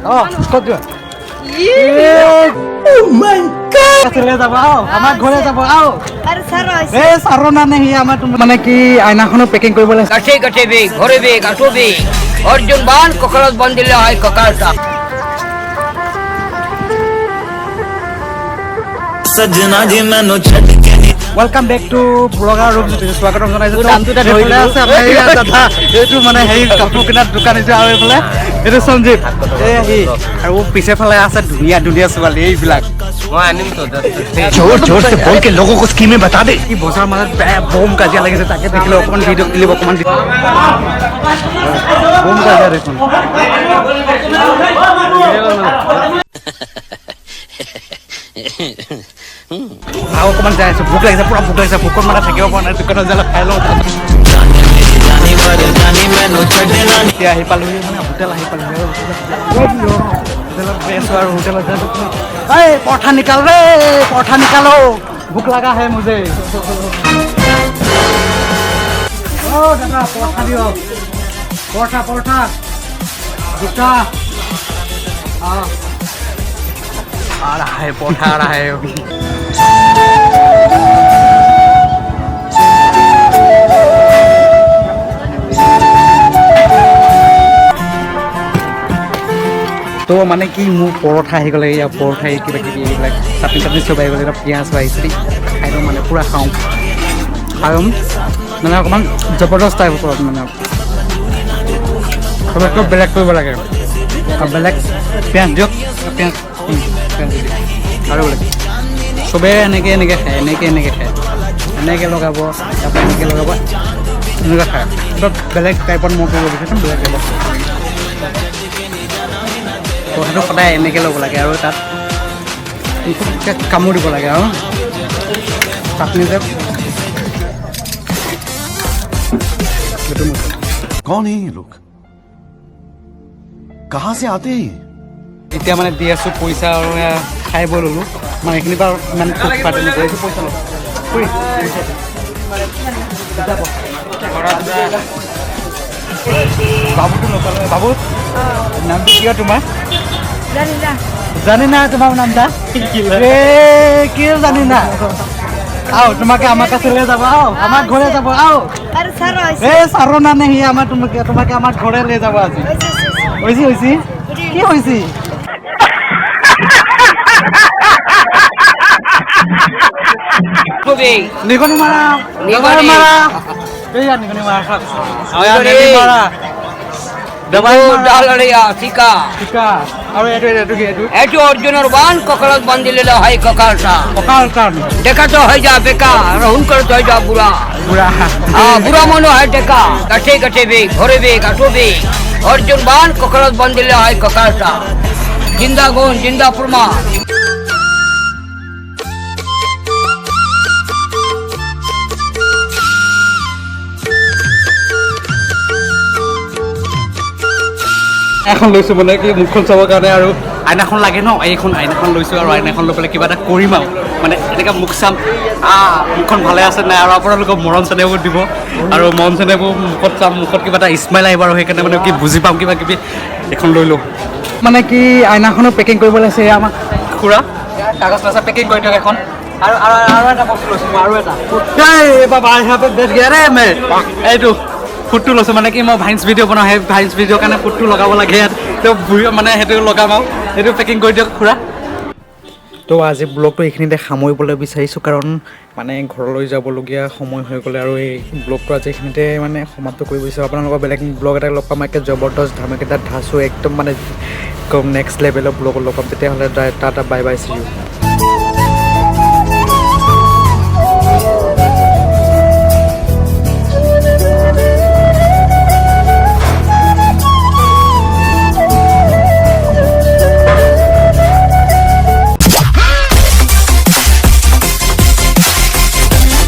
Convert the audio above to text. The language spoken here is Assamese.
ক'ত যোৱা Oh my god! চলে যাব আমাৰ ঘৰে যাব আৰে স্যাৰ এ সাৰো না নে হি আমাৰ মানে কি আইনাখনো পেকিং কৰিব লাগে কাঠে কাঠে বেগ ঘরে বেগ আটো বেগ অর্জুন বান ককরত বন্দিলে হয় ককালটা सजना जी मैनू छड़ के ওয়েলকাম বেক টু ব্লগাৰ ৰূপ স্বাগতম জনাইছো নামটোতে ধৰিলে আছে আমাৰ ইয়াত দাদা এইটো মানে হেৰি কাপোৰ কিনাৰ দোকান আছে আৰু এইফালে এইটো সঞ্জীৱ এই আহি আৰু পিছে ফালে আছে ধুনীয়া ধুনীয়া ছোৱালী এইবিলাক মই আনিম তো जोर जोर से बोल के लोगों को स्कीमें बता दे কি বছৰ মাজত বম কাজিয়া লাগিছে তাকে দেখিলে অকণমান ভিডিঅ' ক্লিপ অকণমান বম কাজিয়া দেখোন আৰু অকণমান যাই আছো ভোক লাগিছে পুৰা ভোক লাগিছে ভোকত মানে থাকিব পৰা নাই দোকানত যালে খাই লওঁ এতিয়া আহি পালোহি মানে হোটেল আহি পালোহি হোটেলত গৈ আছো আৰু হোটেলত এই পৰঠা নিকাল ৰে পৰঠা নিকালো ভোক লগা হে মুঝে ও দাদা পৰঠা দিয়ক পৰঠা পৰঠা দুটা आ रहा है पौधा आ रहा है अभी তো মানে কি মোৰ পৰঠা আহি গ'লে ইয়াৰ পৰঠা কিবা কিবি এইবিলাক চাটনি চাটনি চব আহি গ'লে এটা পিঁয়াজ আহিছে খাই লওঁ মানে পূৰা খাওঁ আৰু মানে অকণমান জবৰদস্ত টাইপ ওপৰত মানে চবতকৈ বেলেগ কৰিব লাগে আৰু বেলেগ পিঁয়াজ দিয়ক পিঁয়াজ আৰু বোলে চবেই এনেকৈ এনেকৈ খায় এনেকৈ খায় এনেকৈ লগাব তাৰপৰা এনেকৈ লগাব এনেকৈ খায় অলপ বেলেগ টাইপত মই কৰিব বিচাৰিছোঁ বেলেগ টাইপত পৰঠাটো সদায় এনেকৈ ল'ব লাগে আৰু তাত কামোৰ দিব লাগে আৰু চাটনি যে कौन है ये लोग कहाँ से आते हैं এতিয়া মানে দি আছোঁ পইচা আৰু খাই বৈ ল'লোঁ মানে এইখিনি বাৰু ইমান পাতি নকৰিছোঁ পইচা ল'লোঁ বাবুটো নক'লে বাবু নামটো কিয় তোমাৰ জানি না তোমার নামটা কি জানি না আও তোমাকে আমার কাছে ले যাব আও আমার ঘরে যাব আও আরে স্যার এ সারো না নে হি আমার তোমাকে আমার ঘরে ले যাব আজি হইছি কি হইছি কবে নিগনি মারা নিগনি মারা এই নিগনি মারা আয়া নিগনি মারা দবাই ডালড়িয়া ঠিকা ঠিকা আৰু এইটো এটো অর্জুনের বান ককরত বন্দিলে হয় ককালটা ককাল কান দেখা তো হয়ে যা বেকার রহুন করে তো হয়ে যা বুড়া বুড়া বুড়া মনে হয় দেখা কাঠে কাঠে বেগ ঘরে বেগ আটো বেগ অর্জুন বান ককরত বন্দিলে হয় ককালটা জিন্দা গুণ জিন্দা প্রমাণ এখন লৈছোঁ মানে কি মুখখন চাবৰ কাৰণে আৰু আইনাখন লাগে ন এইখন আইনাখন লৈছোঁ আৰু আইনাখন লৈ পেলাই কিবা এটা কৰিম আৰু মানে এনেকৈ মুখ চাম মুখখন ভালে আছে নাই আৰু আপোনালোকক মৰম চেনেহবোৰ দিব আৰু মৰম চেনেহবোৰ মুখত চাম মুখত কিবা এটা স্মাইল আহিব আৰু সেইকাৰণে মানে কি বুজি পাম কিবা কিবি এখন লৈ লওঁ মানে কি আইনাখনো পেকিং কৰিব লাগিছে আমাক খুৰা কাগজ পাচা পেকিং কৰি দিয়ক এখন আৰু আৰু এটা বস্তু লৈছোঁ মই আৰু এটা এইটো ফুটটো লৈছোঁ মানে কি মই ভাইন্স ভিডিঅ' বনাওঁ সেই ভাইন্স ভিডিঅ'ৰ কাৰণে ফুটটো লগাব লাগে ইয়াত তো মানে সেইটো লগাম আৰু সেইটো পেকিং কৰি দিয়ক খুৰা তো আজি ব্লগটো এইখিনিতে সামৰিবলৈ বিচাৰিছোঁ কাৰণ মানে ঘৰলৈ যাবলগীয়া সময় হৈ গ'লে আৰু এই ব্লগটো আজি এইখিনিতে মানে সমাপ্ত কৰিব বিচাৰোঁ আপোনালোকৰ বেলেগ ব্লগ এটা লগ পাম একে জবৰদস্ত ধামাকেদাৰ ধাছোঁ একদম মানে নেক্সট লেভেলৰ ব্লগত লগ পাম তেতিয়াহ'লে tata bye bye see U